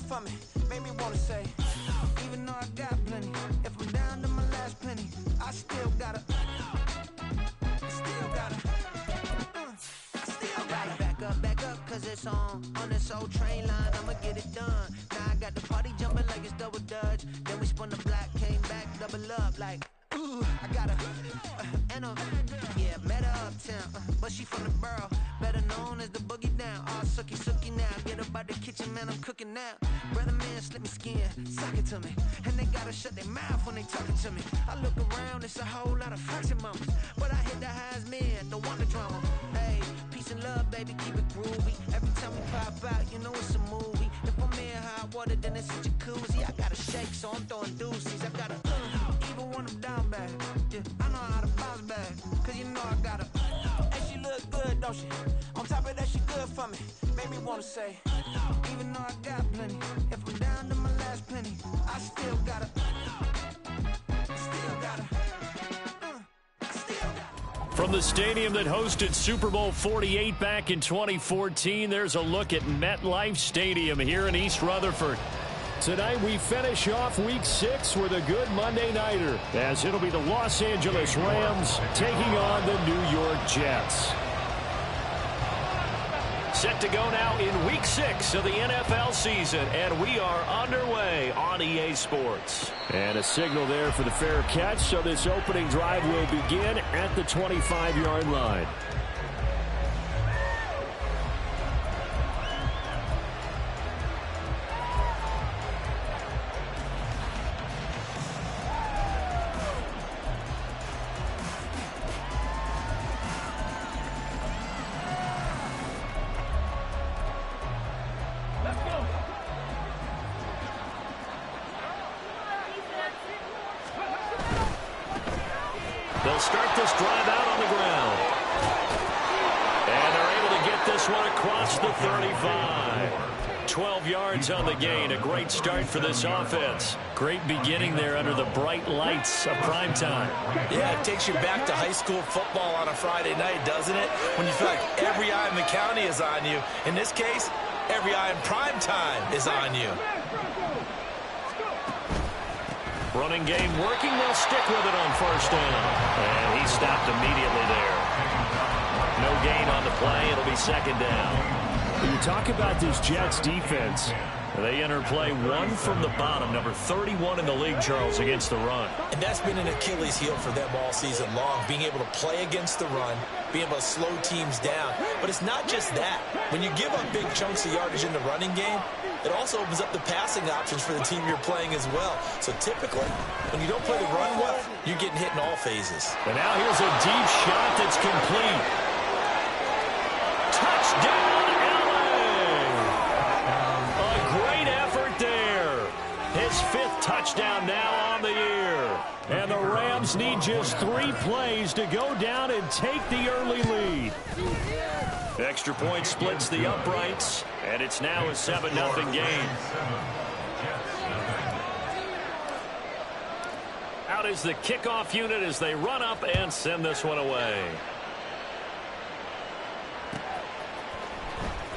for me. Made me wanna say, even though I got plenty, if I'm down to my last penny, I still gotta back up, cause it's on this old train line, I'ma get it done. Now I got the party jumping like it's double dutch. Then we spun the block, came back, double up like, ooh, I got a, yeah, met her uptown, but she from the borough, better known as the boogie down. All sookie now, get up out the kitchen, man, I'm cooking now. Brother man, slip me skin, suck it to me, and they gotta shut their mouth when they talking to me. I look around, it's a whole lot of foxy mamas, but I hit the highs, man, don't want the drama. Hey, peace and love, baby, keep it groovy. Every time we pop out, you know it's a movie. If I'm in hot water, then it's a jacuzzi. I gotta shake, so I'm throwing deuces. I gotta, even when I'm down bad, yeah, I know how to bounce back, cause you know I gotta, and she look good, don't she? On top of that, she good for me. Made me wanna say, even though I got plenty, if I'm down to my last penny, I still gotta, From the stadium that hosted Super Bowl 48 back in 2014, there's a look at MetLife Stadium here in East Rutherford. Tonight we finish off Week 6 with a good Monday nighter, as it'll be the Los Angeles Rams taking on the New York Jets. Set to go now in Week 6 of the NFL season, and we are underway on EA Sports. And a signal there for the fair catch, so this opening drive will begin at the 25-yard line. They'll start this drive out on the ground. And they're able to get this one across the 35. 12 yards on the gain. A great start for this offense. Great beginning there under the bright lights of prime time. Yeah, it takes you back to high school football on a Friday night, doesn't it? When you feel like every eye in the county is on you. In this case, every eye in prime time is on you. Running game working. They'll stick with it on first down. And he stopped immediately there. No gain on the play. It'll be second down. When you talk about this Jets defense, they enter play one from the bottom, number 31 in the league, Charles, against the run. And that's been an Achilles heel for them all season long, being able to play against the run, being able to slow teams down. But it's not just that. When you give up big chunks of yardage in the running game, it also opens up the passing options for the team you're playing as well. So typically, when you don't play the run well, you're getting hit in all phases. And now here's a deep shot that's complete. Touchdown, LA! A great effort there. His 5th touchdown now on the year. And the Rams need just 3 plays to go down and take the early lead. Extra point splits the uprights, and it's now a 7-0 game. Out is the kickoff unit as they run up and send this one away.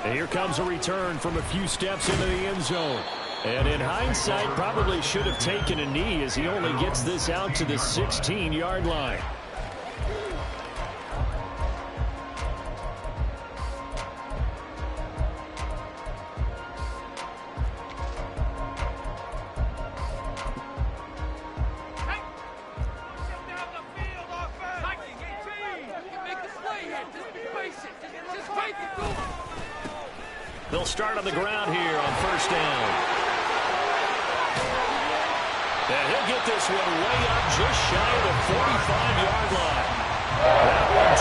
And here comes a return from a few steps into the end zone. And in hindsight, probably should have taken a knee as he only gets this out to the 16-yard line. They'll start on the ground here on first down. And he'll get this one way up just shy of the 45-yard line. That one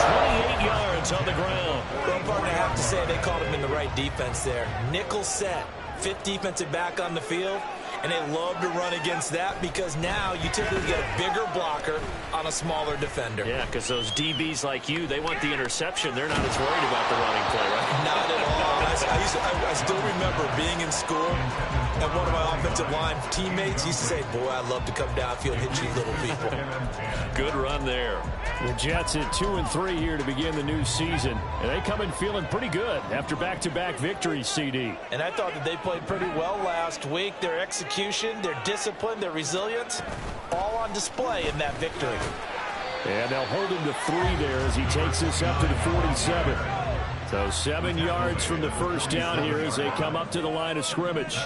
28 yards on the ground. Well, partner, I have to say they called him in the right defense there. Nickel set, 5th defensive back on the field. And they love to run against that because now you typically get a bigger blocker on a smaller defender. Yeah, because those DBs like you, they want the interception. They're not as worried about the running play, right? Not at all. I I still remember being in school, and one of my offensive line teammates used to say, boy, I'd love to come downfield and hit you little people. Good run there. The Jets at 2-3 here to begin the new season, and they come in feeling pretty good after back-to-back victories, CD. And I thought that they played pretty well last week. Their execution, their discipline, their resilience, all on display in that victory. And they'll hold him to 3 there as he takes this up to the 47. So 7 yards from the first down here as they come up to the line of scrimmage.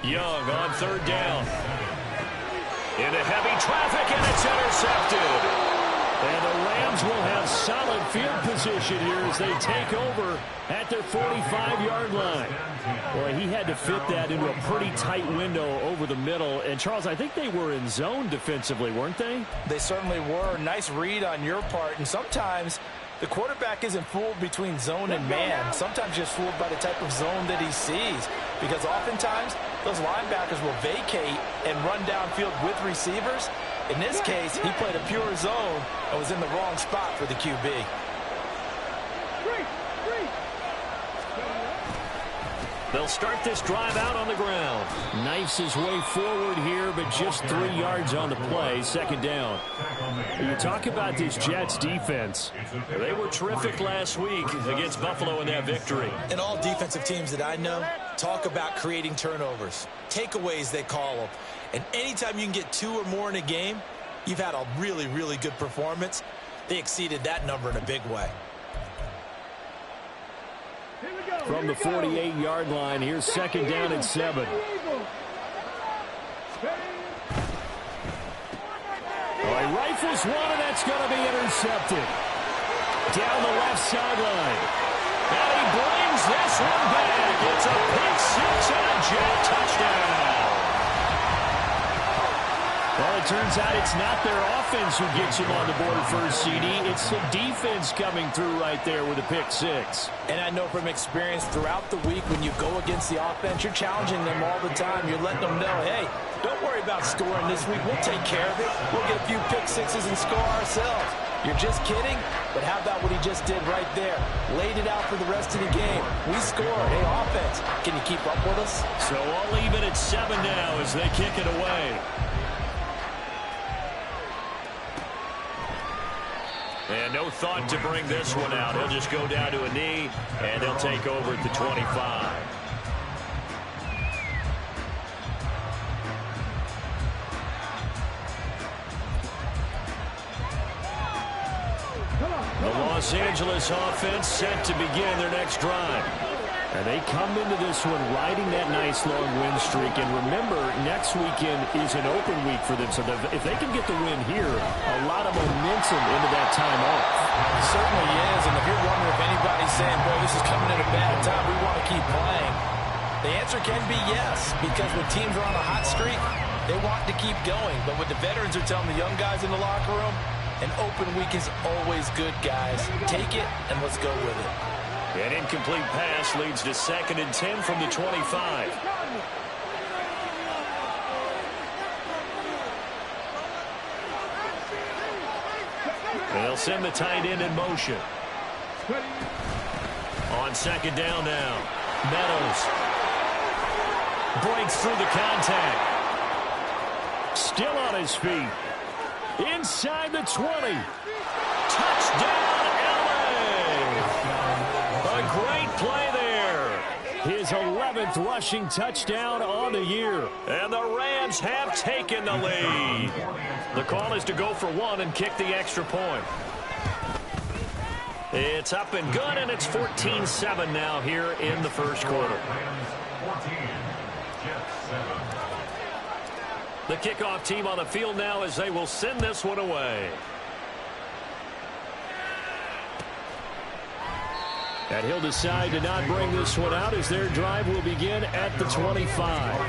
Young on 3rd down. Into heavy traffic, and it's intercepted. And the Rams will have solid field position here as they take over at their 45-yard line. Boy, he had to fit that into a pretty tight window over the middle. And, Charles, I think they were in zone defensively, weren't they? They certainly were. Nice read on your part. And sometimes the quarterback isn't fooled between zone and man. Sometimes just fooled by the type of zone that he sees. Because oftentimes those linebackers will vacate and run downfield with receivers. In this case, he played a pure zone and was in the wrong spot for the QB. They'll start this drive out on the ground. Knifes his way forward here, but just 3 yards on the play. 2nd down. You talk about this Jets defense. They were terrific last week against Buffalo in that victory. And all defensive teams that I know talk about creating turnovers. Takeaways, they call them. And anytime you can get 2 or more in a game, you've had a really, really good performance. They exceeded that number in a big way. From the 48-yard line, here's 2nd down and 7. He rifles one, and that's going to be intercepted. Down the left sideline. And he brings this one back. It's a pick 6 and a Jet touchdown. Well, it turns out it's not their offense who gets him on the board first, CD. It's the defense coming through right there with a pick 6. And I know from experience throughout the week when you go against the offense, you're challenging them all the time. You're letting them know, hey, don't worry about scoring this week. We'll take care of it. We'll get a few pick 6s and score ourselves. You're just kidding? But how about what he just did right there? Laid it out for the rest of the game. We scored. Hey, offense, can you keep up with us? So all even at 7 now as they kick it away. And no thought to bring this one out. He'll just go down to a knee, and they'll take over at the 25. The Los Angeles offense set to begin their next drive. And they come into this one riding that nice long win streak. And remember, next weekend is an open week for them. So if they can get the win here, a lot of momentum into that time off. It certainly is. And if you're wondering if anybody's saying, boy, this is coming at a bad time, we want to keep playing, the answer can be yes. Because when teams are on a hot streak, they want to keep going. But what the veterans are telling the young guys in the locker room, an open week is always good, guys. Take it and let's go with it. An incomplete pass leads to 2nd and 10 from the 25. They'll send the tight end in motion. On 2nd down now. Meadows breaks through the contact. Still on his feet. Inside the 20. Touchdown, a great play there. His 11th rushing touchdown on the year. And the Rams have taken the lead. The call is to go for 1 and kick the extra point. It's up and good, and it's 14-7 now here in the first quarter. The kickoff team on the field now as they will send this one away. And he'll decide to not bring this one out as their drive will begin at the 25.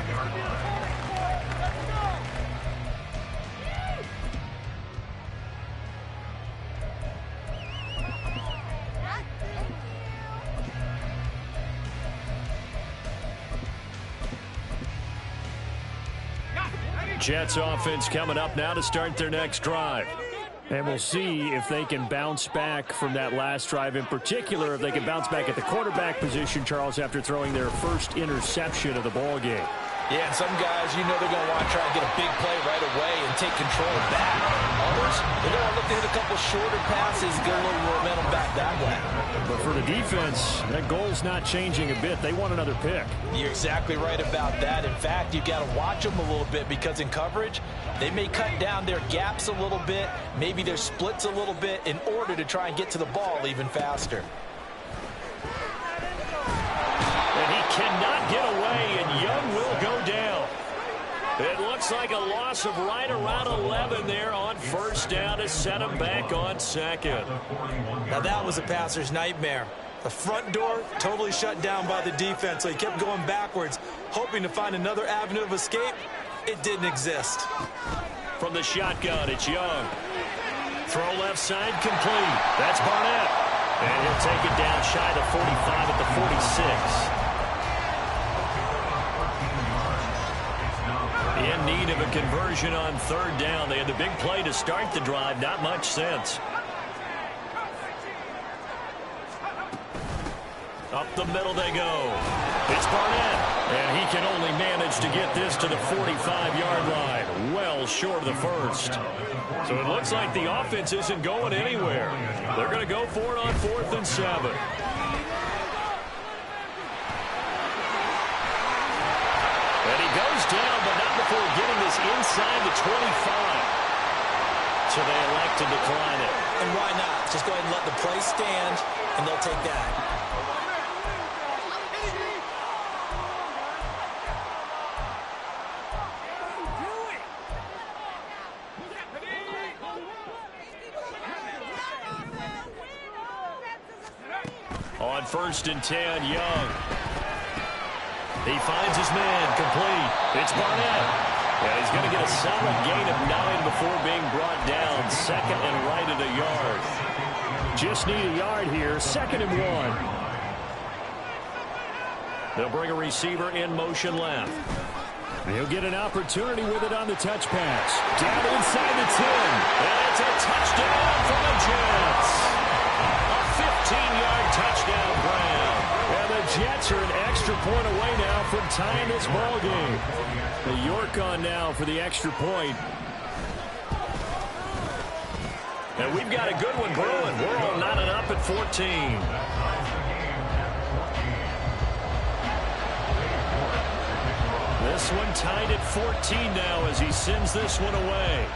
Jets offense coming up now to start their next drive. And we'll see if they can bounce back from that last drive, in particular, if they can bounce back at the quarterback position, Charles, after throwing their first interception of the ball game. Yeah, and some guys, you know they're going to want to try and get a big play right away and take control back. Others, they're going to look to hit a couple shorter passes, get a little momentum back that way. But for the defense, that goal's not changing a bit. They want another pick. You're exactly right about that. In fact, you've got to watch them a little bit because in coverage, they may cut down their gaps a little bit, maybe their splits a little bit in order to try and get to the ball even faster. And he cannot get away, and Young will go down. It looks like a loss of right around 11 there on first down to set him back on second. Now that was a passer's nightmare. The front door totally shut down by the defense, so he kept going backwards, hoping to find another avenue of escape. It didn't exist. From the shotgun, it's Young. Throw left side complete. That's Barnett. And he'll take it down shy of 45 at the 46. In need of a conversion on third down. They had the big play to start the drive. Not much sense. Up the middle they go. It's Barnett. And he can only manage to get this to the 45-yard line. Well short of the first. So it looks like the offense isn't going anywhere. They're going to go for it on 4th and 7. And he goes down, but not before getting this inside the 25. So they elect to decline it. And why not? Just go ahead and let the play stand, and they'll take that. On 1st and 10, Young. He finds his man, complete. It's Barnett. And he's going to get a solid gain of 9 before being brought down. 2nd and right at a yard. Just need a yard here. 2nd and 1. They'll bring a receiver in motion left. He'll get an opportunity with it on the touch pass. Down inside the 10. And it's a touchdown for the Jets. A 15-yard touchdown grab. And the Jets are an extra point away now from tying this ball game. The York on now for the extra point. And we've got a good one brewing. We're all knotted up at 14. This one tied at 14 now as he sends this one away.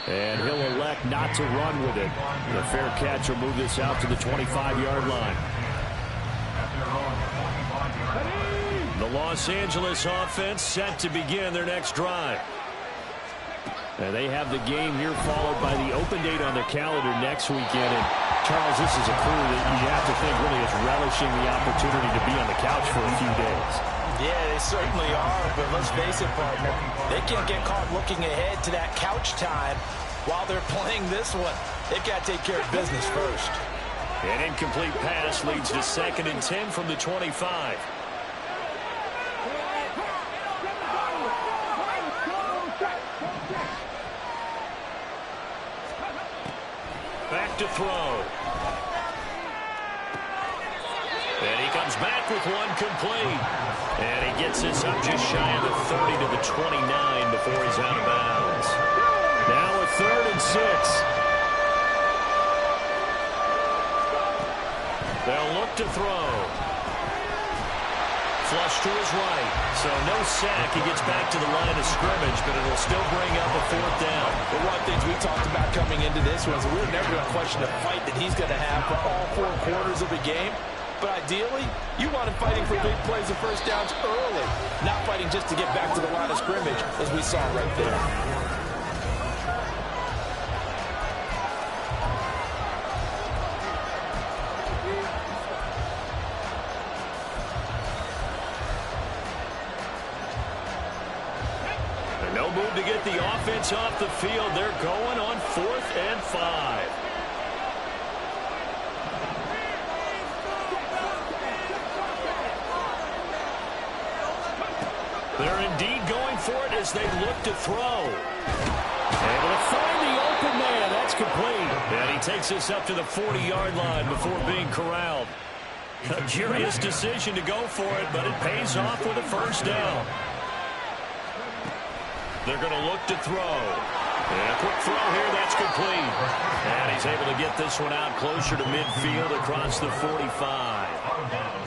And he'll elect not to run with it. The fair catch will move this out to the 25-yard line. The Los Angeles offense set to begin their next drive. And they have the game here followed by the open date on their calendar next weekend. And Charles, this is a crew that you have to think really is relishing the opportunity to be on the couch for a few days. Yeah, they certainly are, but let's face it, partner. They can't get caught looking ahead to that couch time while they're playing this one. They've got to take care of business first. An incomplete pass leads to 2nd and 10 from the 25. Back to throw. And he comes back with one complete. And he gets this up just shy of the 30 to the 29 before he's out of bounds. Now a 3rd and 6. They'll look to throw. Flush to his right. So no sack. He gets back to the line of scrimmage, but it'll still bring up a 4th down. But one of the things we talked about coming into this was we were never going to question the fight that he's going to have for all 4 quarters of the game. But ideally, you want him fighting for big plays and first downs early, not fighting just to get back to the line of scrimmage, as we saw right there. No move to get the offense off the field. They're going on 4th and 5. They're indeed going for it as they look to throw. Able to find the open man. That's complete. And he takes us up to the 40-yard line before being corralled. A curious decision to go for it, but it pays off with a first down. They're going to look to throw. And a quick throw here, that's complete. And he's able to get this one out closer to midfield across the 45.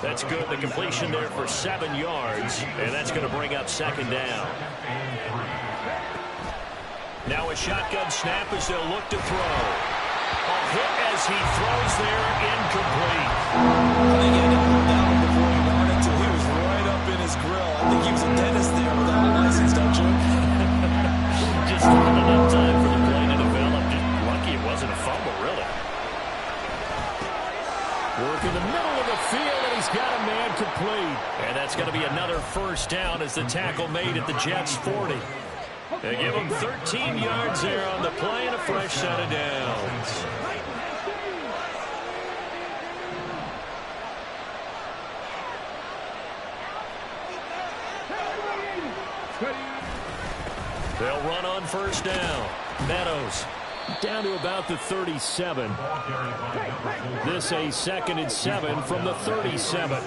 That's good. The completion there for 7 yards. And that's going to bring up second down. Now a shotgun snap as they'll look to throw. A hit as he throws there, incomplete. I think he had to pull down before he wanted to. He was right up in his grill. I think he was a dentist there without a license, don't you? Just not enough time for the play to develop. Just lucky it wasn't a fumble, really. Work in the middle of the field, and he's got a man complete. And that's going to be another first down as the tackle made at the Jets' 40. They give him 13 yards there on the play and a fresh set of downs. They'll run on first down. Meadows down to about the 37. This a 2nd and 7 from the 37.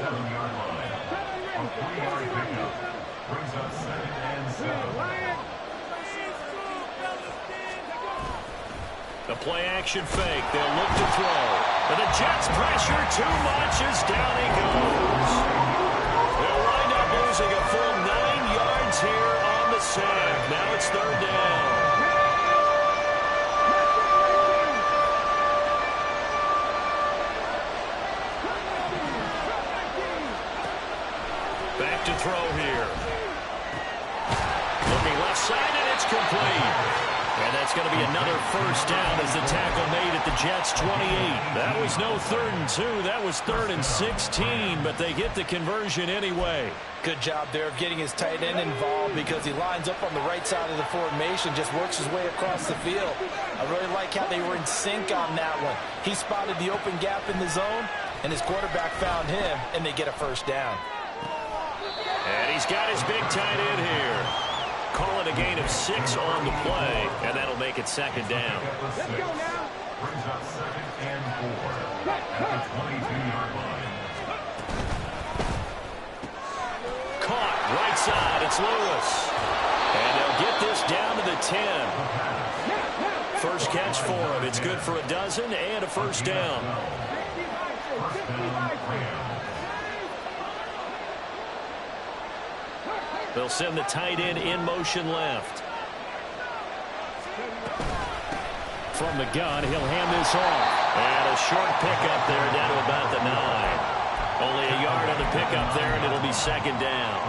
The play action fake. They'll look to throw. But the Jets pressure too much as down he goes. They'll wind up losing a full 9 yards here on the sack. Now it's third down. Back to throw here. Looking left side, and it's complete. And that's going to be another first down as the tackle made at the Jets' 28. That was no 3rd and 2. That was 3rd and 16, but they get the conversion anyway. Good job there of getting his tight end involved because he lines up on the right side of the formation, just works his way across the field. I really like how they were in sync on that one. He spotted the open gap in the zone, and his quarterback found him, and they get a first down. And he's got his big tight end here. Call it a gain of 6 on the play, and that'll make it second down. Let's go now. Brings up 2nd and 4 at the 22-yard line. Caught right side. It's Lewis. And they'll get this down to the 10. First catch for him. It's good for a dozen and a first down. They'll send the tight end in motion left. From the gun, he'll hand this off. And a short pickup there down to about the 9. Only a yard on the pickup there, and it'll be second down.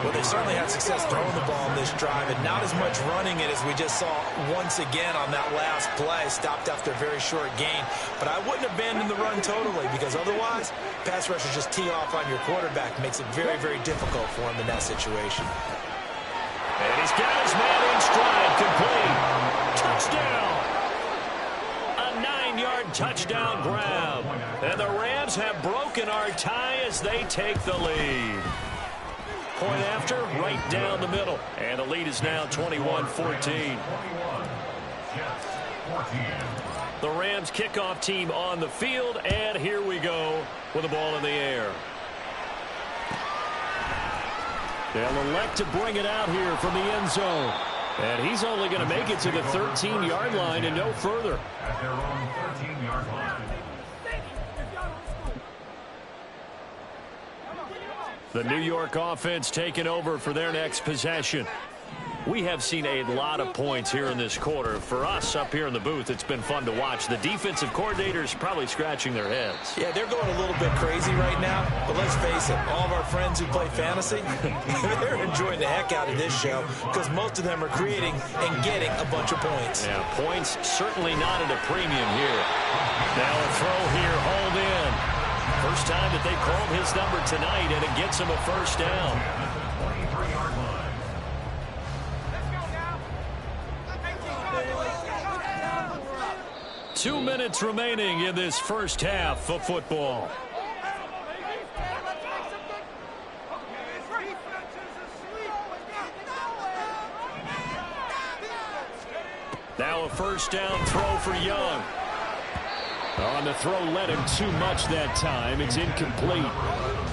Well, they certainly had success throwing the ball in this drive, and not as much running it as we just saw once again on that last play. Stopped after a very short gain. But I wouldn't abandon the run totally, because otherwise, pass rushers just tee off on your quarterback. Makes it very, very difficult for him in that situation. And he's got his man in stride, complete. Touchdown. A 9-yard touchdown grab. And the Rams have broken our tie as they take the lead. Point after, right down the middle. And the lead is now 21-14. The Rams kickoff team on the field, and here we go with the ball in the air. They'll elect to bring it out here from the end zone. And he's only going to make it to the 13-yard line and no further. At their own 13-yard line. The New York offense taking over for their next possession. We have seen a lot of points here in this quarter. For us up here in the booth, it's been fun to watch. The defensive coordinators probably scratching their heads. Yeah, they're going a little bit crazy right now. But let's face it, all of our friends who play fantasy, they're enjoying the heck out of this show because most of them are creating and getting a bunch of points. Yeah, points certainly not at a premium here. Now a throw here, hauled in. First time that they called his number tonight, and it gets him a first down. 23-yard line. 2 minutes remaining in this first half of football. Now a first down throw for Young. On the throw, led him too much that time. It's incomplete.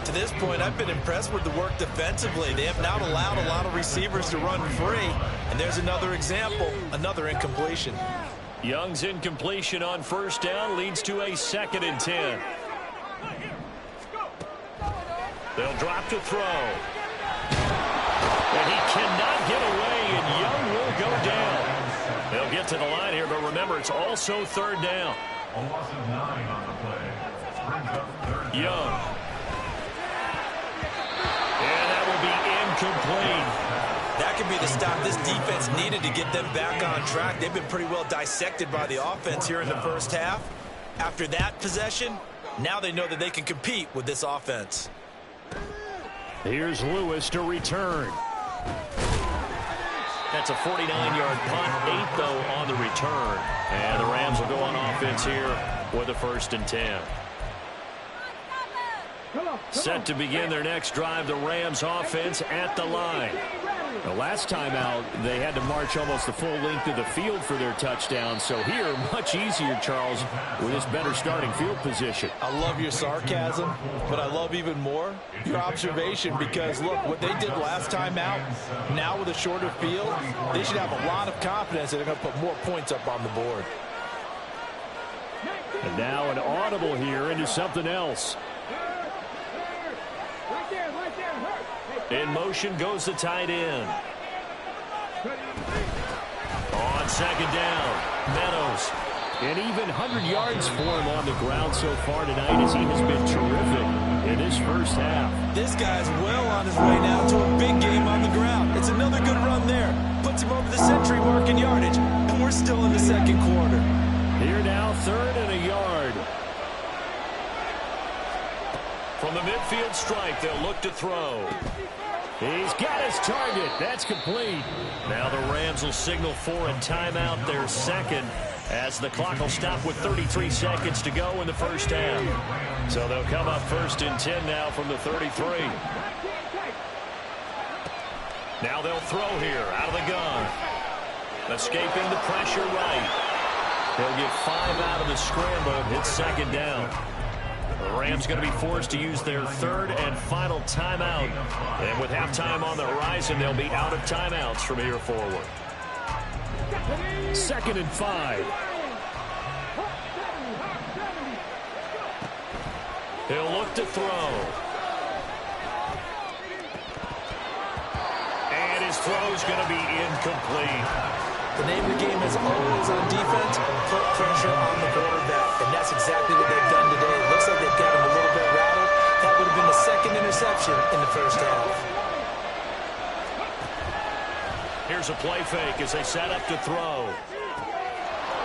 To this point, I've been impressed with the work defensively. They have not allowed a lot of receivers to run free. And there's another example, another incompletion. Young's incompletion on first down leads to a 2nd and 10. They'll drop to throw. And he cannot get away, and Young will go down. They'll get to the line here, but remember, it's also 3rd down. A loss of 9 on the play. Brings up 3rd down. Young. And that will be incomplete. That could be the stop this defense needed to get them back on track. They've been pretty well dissected by the offense here in the first half. After that possession, now they know that they can compete with this offense. Here's Lewis to return. That's a 49-yard punt, 8 though on the return. And the Rams will go on offense here with a 1st and 10. Set to begin their next drive, the Rams offense at the line. The last time out, they had to march almost the full length of the field for their touchdown. So here, much easier, Charles, with this better starting field position. I love your sarcasm, but I love even more your observation because, look, what they did last time out, now with a shorter field, they should have a lot of confidence that they're going to put more points up on the board. And now an audible here into something else. In motion goes the tight end. On 2nd down, Meadows. And even 100 yards for him on the ground so far tonight as he has been terrific in this first half. This guy's well on his way now to a big game on the ground. It's another good run there. Puts him over the century mark in yardage. And we're still in the 2nd quarter. Here now, 3rd and a yard. From the midfield stripe, they'll look to throw. He's got his target. That's complete. Now the Rams will signal for a timeout, their 2nd, as the clock will stop with 33 seconds to go in the first half. So they'll come up 1st and 10 now from the 33. Now they'll throw here out of the gun. Escaping the pressure right. They'll get 5 out of the scramble. It's 2nd down. The Rams going to be forced to use their 3rd and final timeout. And with halftime on the horizon, they'll be out of timeouts from here forward. 2nd and 5. He'll look to throw. And his throw is going to be incomplete. The name of the game is always on defense, put pressure on the quarterback. And that's exactly what they've done today. It looks like they've got him a little bit rattled. That would have been the 2nd interception in the first half. Here's a play fake as they set up to throw.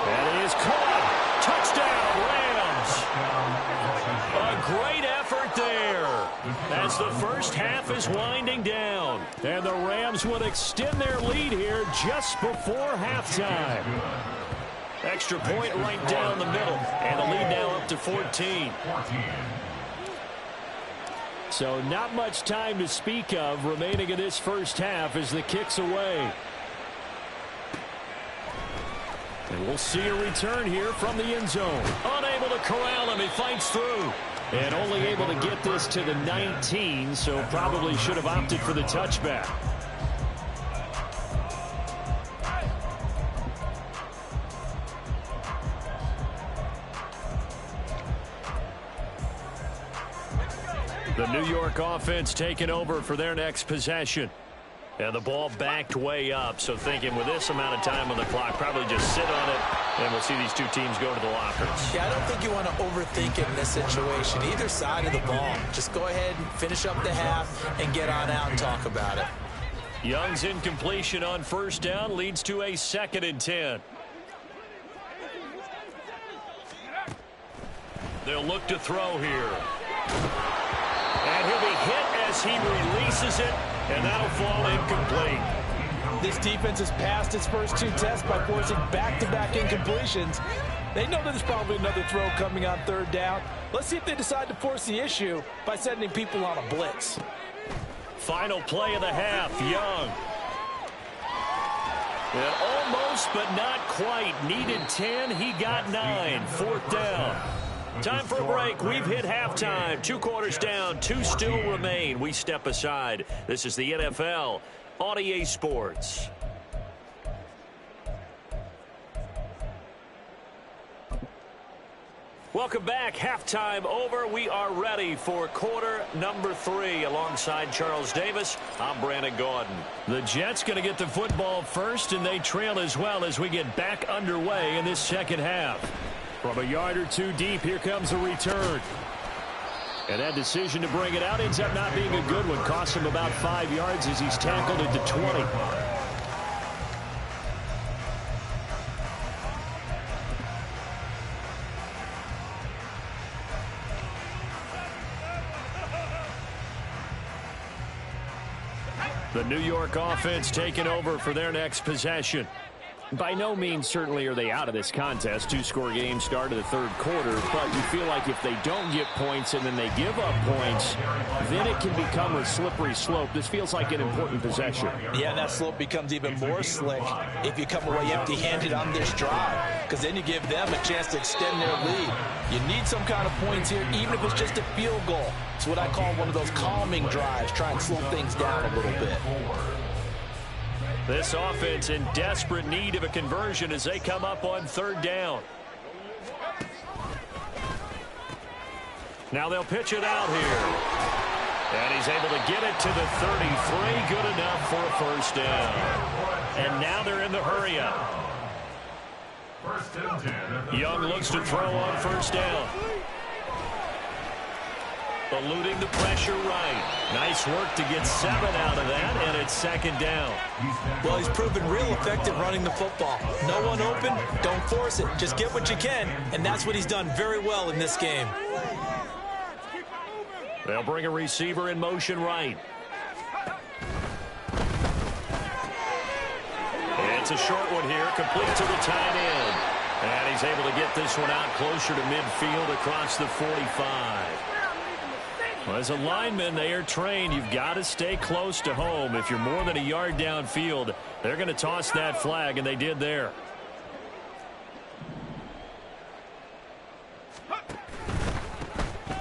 That is caught. Touchdown, Rams. A great effort there as the first half is winding down. And the Rams would extend their lead here just before halftime. Extra point right down the middle. And the lead now up to 14. So not much time to speak of remaining in this first half as the kick's away. And we'll see a return here from the end zone. Unable to corral him. He fights through. And only able to get this to the 19, so probably should have opted for the touchback. The New York offense taking over for their next possession. And the ball backed way up, so thinking with this amount of time on the clock, probably just sit on it, and we'll see these two teams go to the lockers. Yeah, I don't think you want to overthink it in this situation. Either side of the ball. Just go ahead and finish up the half and get on out and talk about it. Young's incompletion on first down leads to a 2nd and 10. They'll look to throw here. And he'll be hit as he releases it, and that'll fall incomplete. This defense has passed its first 2 tests by forcing back-to-back incompletions. They know that there's probably another throw coming on 3rd down. Let's see if they decide to force the issue by sending people on a blitz. Final play of the half, Young. And almost, but not quite. Needed 10. He got 9. Fourth down. Time for a break. We've hit halftime. 2 quarters down. 2 still remain. We step aside. This is the NFL on EA Sports. Welcome back. Halftime over. We are ready for quarter number 3. Alongside Charles Davis, I'm Brandon Gaudin. The Jets going to get the football first, and they trail as well as we get back underway in this second half. From a yard or 2 deep, here comes a return. And that decision to bring it out ends up not being a good one. Costs him about 5 yards as he's tackled at the 20. The New York offense taking over for their next possession. By no means certainly are they out of this contest. 2-score game start of the third quarter, but you feel like if they don't get points and then they give up points, then it can become a slippery slope. This feels like an important possession. Yeah, and that slope becomes even more slick if you come away empty-handed on this drive, because then you give them a chance to extend their lead. You need some kind of points here, even if it's just a field goal. It's what I call one of those calming drives. Try and slow things down a little bit. This offense in desperate need of a conversion as they come up on third down. Now they'll pitch it out here. And he's able to get it to the 33. Good enough for a first down. And now they're in the hurry-up. Young looks to throw on first down. Eluding the pressure right. Nice work to get 7 out of that, and it's second down. Well, he's proven real effective running the football. No one open, don't force it. Just get what you can, and that's what he's done very well in this game. They'll bring a receiver in motion right. It's a short one here, complete to the tight end. And he's able to get this one out closer to midfield across the 45. Well, as a lineman, they are trained. You've got to stay close to home. If you're more than a yard downfield, they're going to toss that flag, and they did there.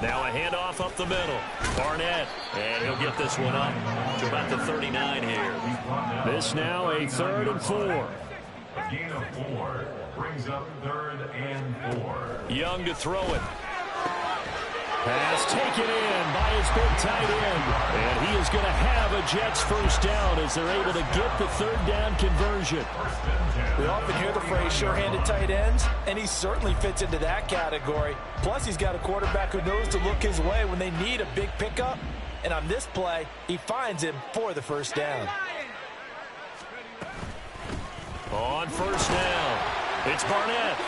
Now a handoff up the middle. Barnett, and he'll get this one up to about the 39 here. This now a 3rd and 4. A gain of 4 brings up 3rd and 4. Young to throw it. Pass taken in by his big tight end. And he is going to have a Jets first down as they're able to get the 3rd down conversion. We often hear the phrase sure-handed tight ends, and he certainly fits into that category. Plus, he's got a quarterback who knows to look his way when they need a big pickup. And on this play, he finds him for the first down. On first down, it's Barnett.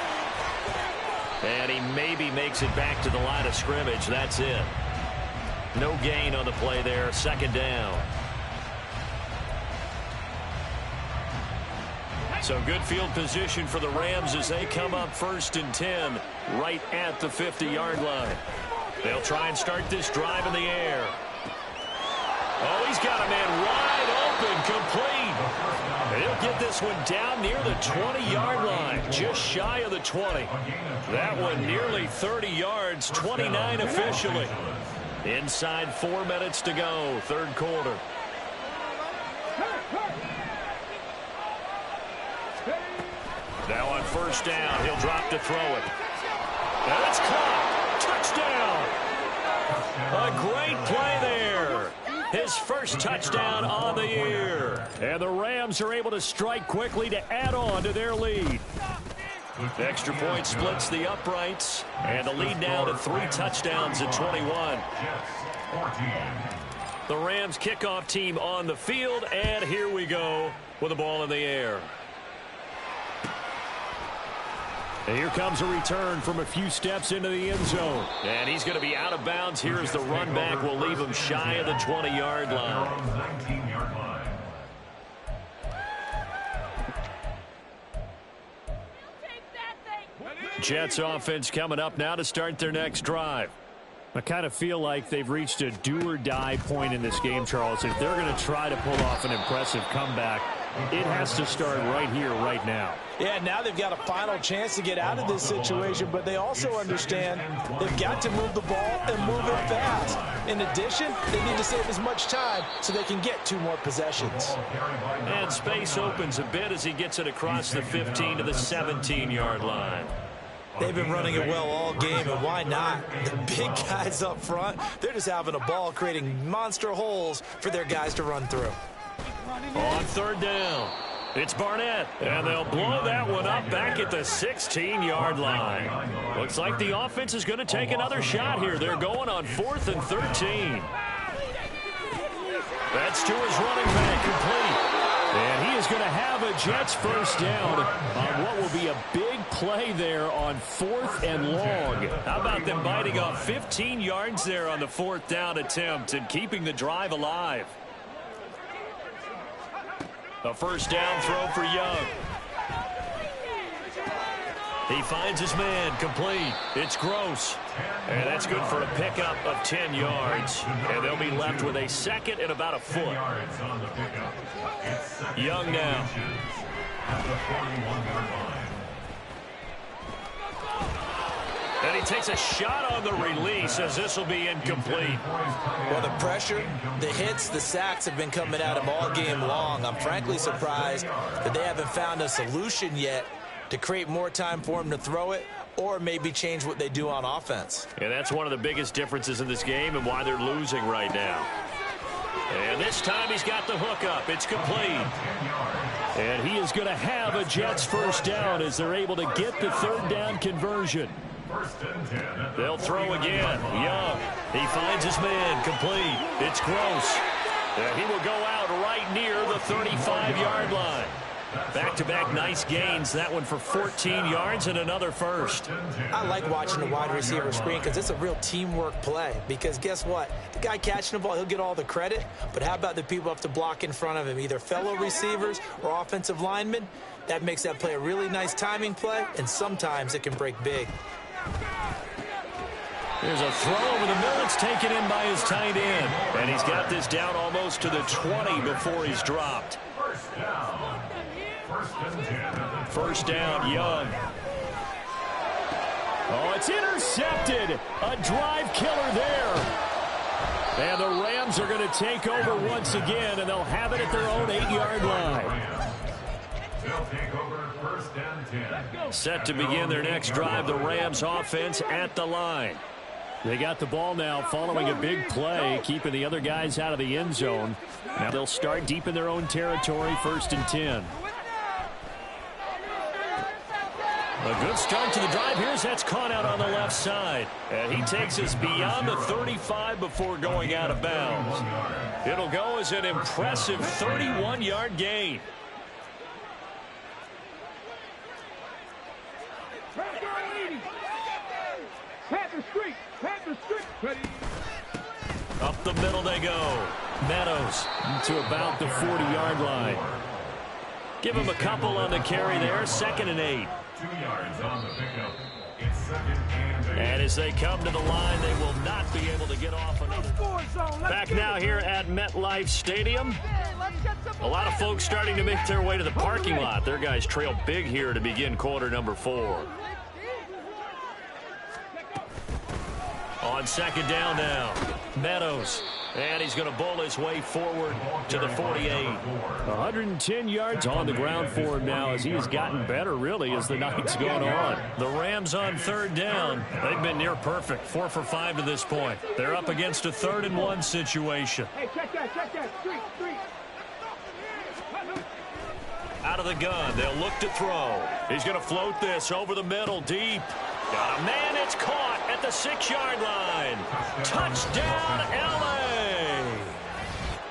And he maybe makes it back to the line of scrimmage. That's it. No gain on the play there. Second down. So good field position for the Rams as they come up 1st and 10 right at the 50-yard line. They'll try and start this drive in the air. Oh, he's got a man wide open, complete. He'll get this one down near the 20-yard line, just shy of the 20. That one nearly 30 yards, 29 officially. Inside 4 minutes to go, third quarter. Now on first down, he'll drop to throw it. And it's caught. Touchdown. A great play there. His first touchdown on the year. And the Rams are able to strike quickly to add on to their lead. Extra point splits the uprights. And the lead now to 3 touchdowns at 21. The Rams kickoff team on the field. And here we go with the ball in the air. And here comes a return from a few steps into the end zone. And he's going to be out of bounds here as the run back will leave him shy of the 20-yard line. 19-yard line. Jets offense coming up now to start their next drive. I kind of feel like they've reached a do-or-die point in this game, Charles. If they're going to try to pull off an impressive comeback, It has to start right here, right now. Yeah, now they've got a final chance to get out of this situation, but they also understand they've got to move the ball and move it fast. In addition, they need to save as much time so they can get 2 more possessions. And space opens a bit as he gets it across the 15 to the 17-yard line. They've been running it well all game, and why not? The big guys up front, they're just having a ball creating monster holes for their guys to run through. On 3rd down, it's Barnett, and they'll blow that one up back at the 16-yard line. Looks like the offense is going to take another shot here. They're going on 4th and 13. That's to his running back, complete. And he is going to have a Jets first down on what will be a big play there on 4th and long. How about them biting off 15 yards there on the 4th down attempt and keeping the drive alive? A first down throw for Young. He finds his man, complete. It's Gross. And that's good for a pickup of 10 yards. And they'll be left with a 2nd and about a foot. Young now. And he takes a shot on the release as this will be incomplete. Well, the pressure, the hits, the sacks have been coming at him all game long. I'm frankly surprised that they haven't found a solution yet to create more time for him to throw it or maybe change what they do on offense. And that's one of the biggest differences in this game and why they're losing right now. And this time he's got the hook up. It's complete. And he is going to have a Jets first down as they're able to get the 3rd down conversion. They'll throw again. Young. He finds his man, complete. It's Gross. And he will go out right near the 35-yard line. Back-to-back nice gains. That one for 14 yards and another first. I like watching the wide receiver screen because it's a real teamwork play. Because guess what? The guy catching the ball, he'll get all the credit. But how about the people who have to block in front of him, either fellow receivers or offensive linemen? That makes that play a really nice timing play, and sometimes it can break big. There's a throw over the middle. It's taken in by his tight end. And he's got this down almost to the 20 before he's dropped. First down, Young. Oh, it's intercepted. A drive killer there. And the Rams are going to take over once again, and they'll have it at their own 8-yard line. They'll take over 1st and 10. Set to begin their next drive, the Rams offense at the line. They got the ball now following a big play, keeping the other guys out of the end zone. Now they'll start deep in their own territory, 1st and 10. A good start to the drive. That's caught out on the left side. And he takes us beyond the 35 before going out of bounds. It'll go as an impressive 31-yard gain. Up the middle they go. Meadows to about the 40-yard line. Give him a couple on the carry there. 2nd and 8. 2 yards on the pickup. It's 2nd and 8. And as they come to the line, they will not be able to get off another. Back now here at MetLife Stadium. A lot of folks starting to make their way to the parking lot. Their guys trail big here to begin quarter number 4. On 2nd down now, Meadows. And he's going to bowl his way forward to the 48. 110 yards on the ground for him now as he has gotten better, really, as the night's gone on. The Rams on 3rd down. They've been near perfect, 4 for 5 to this point. They're up against a 3rd and 1 situation. Hey, check that. Street. Out of the gun, they'll look to throw. He's going to float this over the middle, deep. Got a man, it's caught at the 6-yard line. Touchdown, LA.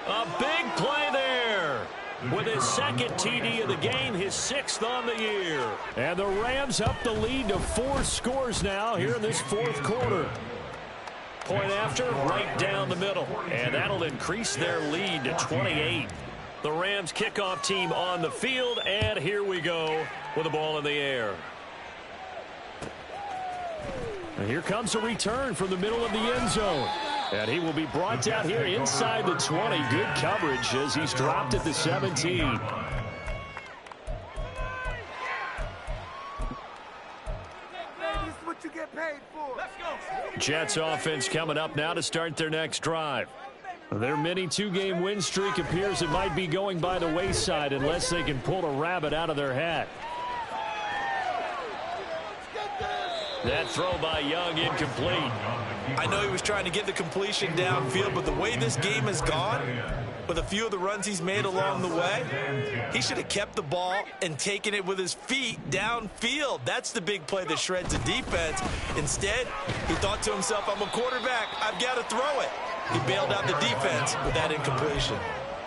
A big play there. With his 2nd TD of the game, his 6th on the year. And the Rams up the lead to 4 scores now here in this 4th quarter. Point after, right down the middle. And that'll increase their lead to 28. The Rams kickoff team on the field, and here we go with the ball in the air. And here comes a return from the middle of the end zone. And he will be brought down here inside the 20. Good coverage as he's dropped at the 17. Jets offense coming up now to start their next drive. Their mini two-game win streak appears it might be going by the wayside unless they can pull a rabbit out of their hat. That throw by Young incomplete. I know he was trying to get the completion downfield, but the way this game has gone, with a few of the runs he's made along the way, he should have kept the ball and taken it with his feet downfield. That's the big play that shreds the defense. Instead, he thought to himself, I'm a quarterback, I've got to throw it. He bailed out the defense with that incompletion.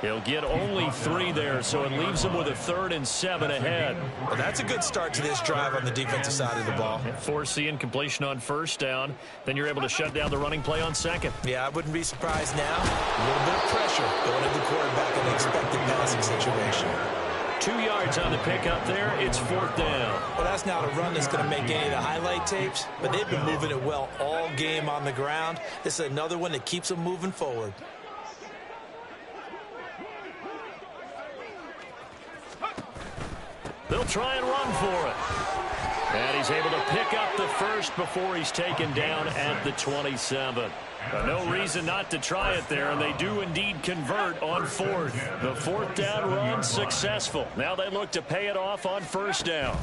He'll get only 3 there, so it leaves him with a 3rd and 7 ahead. Well, that's a good start to this drive on the defensive side of the ball. Force the incompletion on 1st down. Then you're able to shut down the running play on 2nd. Yeah, I wouldn't be surprised now. A little bit of pressure going at the quarterback in an expected passing situation. 2 yards on the pickup there. It's 4th down. Well, that's not a run that's going to make any of the highlight tapes, but they've been moving it well all game on the ground. This is another one that keeps them moving forward. They'll try and run for it. And he's able to pick up the first before he's taken down at the 27. No reason not to try it there, and they do indeed convert on 4th. The 4th down run successful. Now they look to pay it off on 1st down.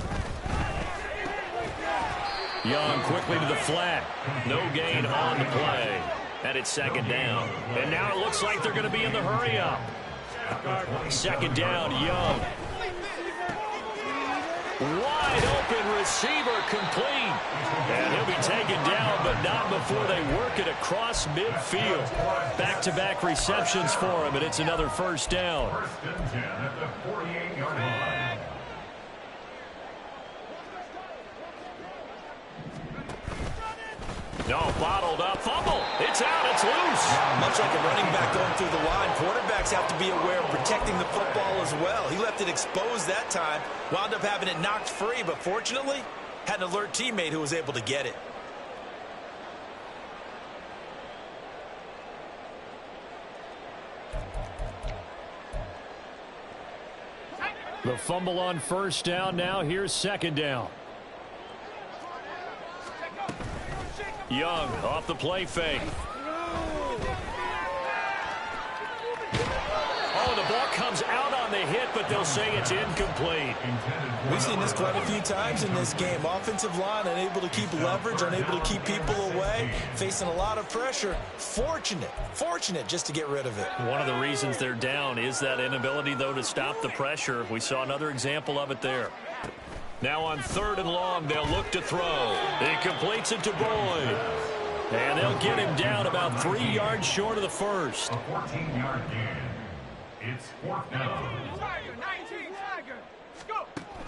Young quickly to the flat. No gain on the play. And it's 2nd down. And now it looks like they're going to be in the hurry up. 2nd down, Young. Wide open receiver complete. And he'll be taken down, but not before they work it across midfield. Back-to-back receptions for him, and it's another 1st down. 1st and 10 at the 48-yard line. No, bottled up, fumble. It's out, it's loose. Much like a running back going through the line, quarterbacks have to be aware of protecting the football as well. He left it exposed that time, wound up having it knocked free, but fortunately, had an alert teammate who was able to get it. The fumble on 1st down. Now here's 2nd down. Young off the play fake. Oh, the ball comes out on the hit, but they'll say it's incomplete. We've seen this quite a few times in this game. Offensive line unable to keep leverage, unable to keep people away, facing a lot of pressure. Fortunate just to get rid of it. One of the reasons they're down is that inability, though, to stop the pressure. We saw another example of it there. Now on 3rd and long, they'll look to throw. He completes it to Boyd. And they'll get him down about 3 yards short of the first. A 14-yard gain. It's 4th down.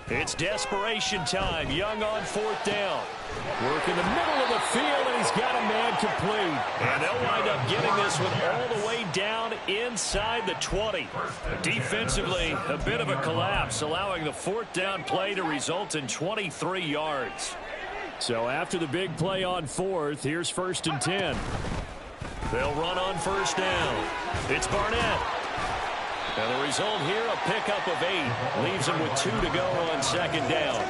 It's desperation time. Young on 4th down. Work in the middle of the field, and he's got a man complete. And they'll wind up getting this one all the way down inside the 20. Defensively, a bit of a collapse, allowing the 4th down play to result in 23 yards. So after the big play on 4th, here's 1st and 10. They'll run on 1st down. It's Barnett. And the result here, a pickup of 8. Leaves him with 2 to go on 2nd down.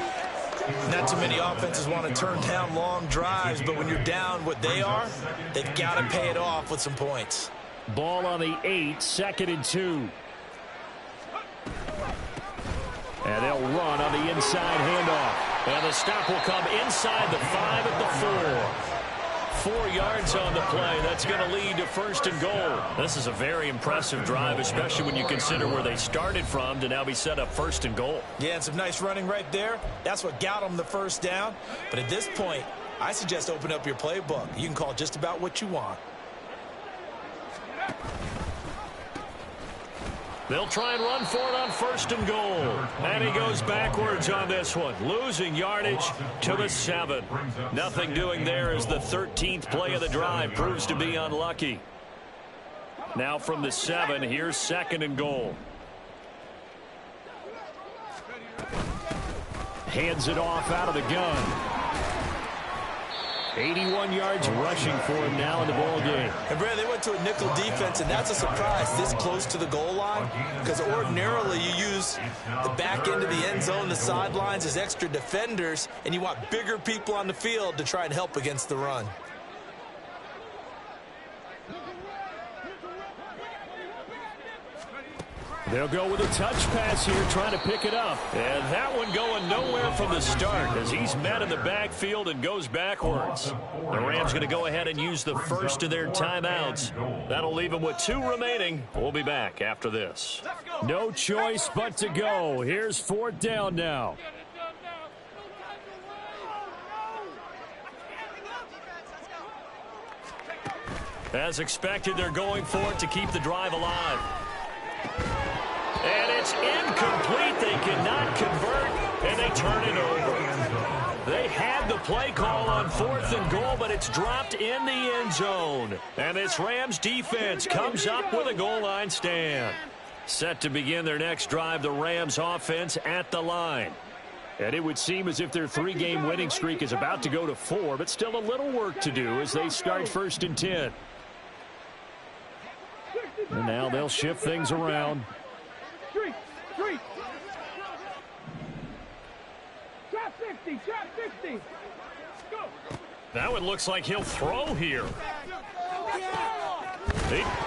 Not too many offenses want to turn down long drives, but when you're down what they are, they've got to pay it off with some points. Ball on the 8, 2nd and 2. And they'll run on the inside handoff. And the stop will come inside the 5 at the 4. 4 yards on the play. That's going to lead to 1st and goal. This is a very impressive drive, especially when you consider where they started from to now be set up 1st and goal. Yeah, and some nice running right there. That's what got them the 1st down. But at this point, I suggest open up your playbook. You can call just about what you want. They'll try and run for it on 1st and goal. And he goes backwards on this one, losing yardage to the 7. Nothing doing there as the 13th play of the drive proves to be unlucky. Now from the 7, here's 2nd and goal. Hands it off out of the gun. 81 yards rushing for him now in the ball game. And Brad, they went to a nickel defense, and that's a surprise this close to the goal line, because ordinarily you use the back end of the end zone, the sidelines as extra defenders, and you want bigger people on the field to try and help against the run. They'll go with a touch pass here, trying to pick it up. And that one going nowhere from the start as he's met in the backfield and goes backwards. The Rams going to go ahead and use the first of their timeouts. That'll leave them with 2 remaining. We'll be back after this. No choice but to go. Here's 4th down now. As expected, they're going for it to keep the drive alive. And it's incomplete. They cannot convert, and they turn it over. They had the play call on 4th and goal, but it's dropped in the end zone. And this Rams defense comes up with a goal line stand. Set to begin their next drive, the Rams offense at the line. And it would seem as if their 3-game winning streak is about to go to 4, but still a little work to do as they start 1st and 10. And now they'll shift things around. Trap 60, trap 60. Go. Now it looks like he'll throw here.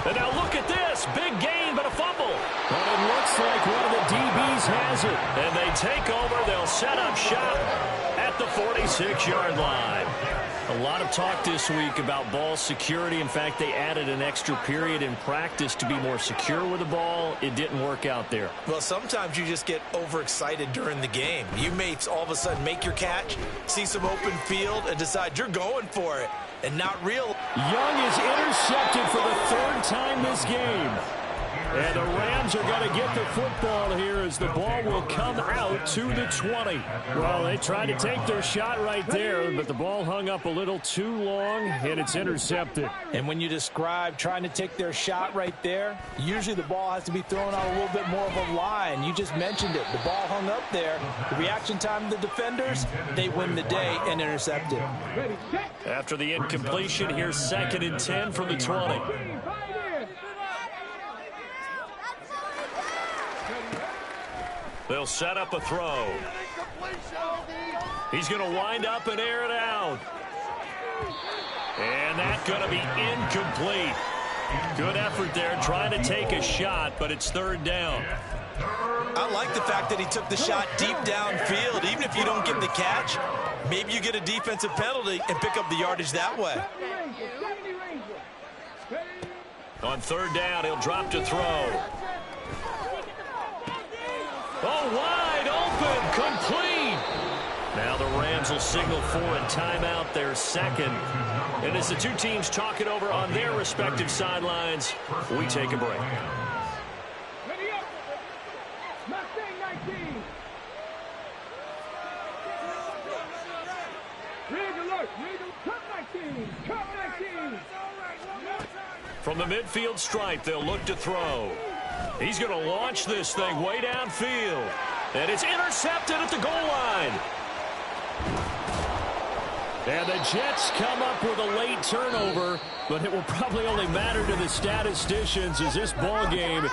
And now look at this. Big gain, but a fumble. But it looks like one of the DBs has it. And they take over. They'll set up shop at the 46-yard line. A lot of talk this week about ball security. In fact, they added an extra period in practice to be more secure with the ball. It didn't work out there. Well, sometimes you just get overexcited during the game. You may all of a sudden make your catch, see some open field, and decide you're going for it, and not real. Young is intercepted for the 3rd time this game. And the Rams are going to get the football here as the ball will come out to the 20. Well, they tried to take their shot right there, but the ball hung up a little too long, and it's intercepted. And when you describe trying to take their shot right there, usually the ball has to be thrown out a little bit more of a line. You just mentioned it. The ball hung up there. The reaction time of the defenders, they win the day and intercept it. After the incompletion, here's 2nd and 10 from the 20. They'll set up a throw. He's going to wind up and air it out. And that's going to be incomplete. Good effort there trying to take a shot, but it's 3rd down. I like the fact that he took the shot deep downfield. Even if you don't get the catch, maybe you get a defensive penalty and pick up the yardage that way. On 3rd down, he'll drop to throw. Oh, wide open, complete. Now the Rams will signal for a timeout, their 2nd. And as the 2 teams talk it over on their respective sidelines, we take a break. Ready up. Mustang 19. Rig alert. Cup 19. Cup 19. From the midfield stripe, they'll look to throw. He's going to launch this thing way downfield. And it's intercepted at the goal line. And the Jets come up with a late turnover, but it will probably only matter to the statisticians as this ball game.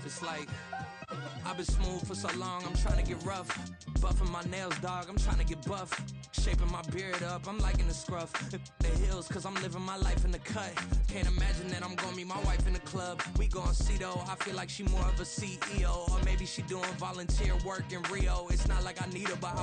It's like I've been smooth for so long, I'm trying to get rough. Buffing my nails, dog, I'm trying to get buff. Shaping my beard up, I'm liking the scruff. The hills, cause I'm living my life in the cut. Can't imagine that I'm gonna meet my wife in the club. We gon' see though, I feel like she more of a CEO. Or maybe she doing volunteer work in Rio. It's not like I need her, but I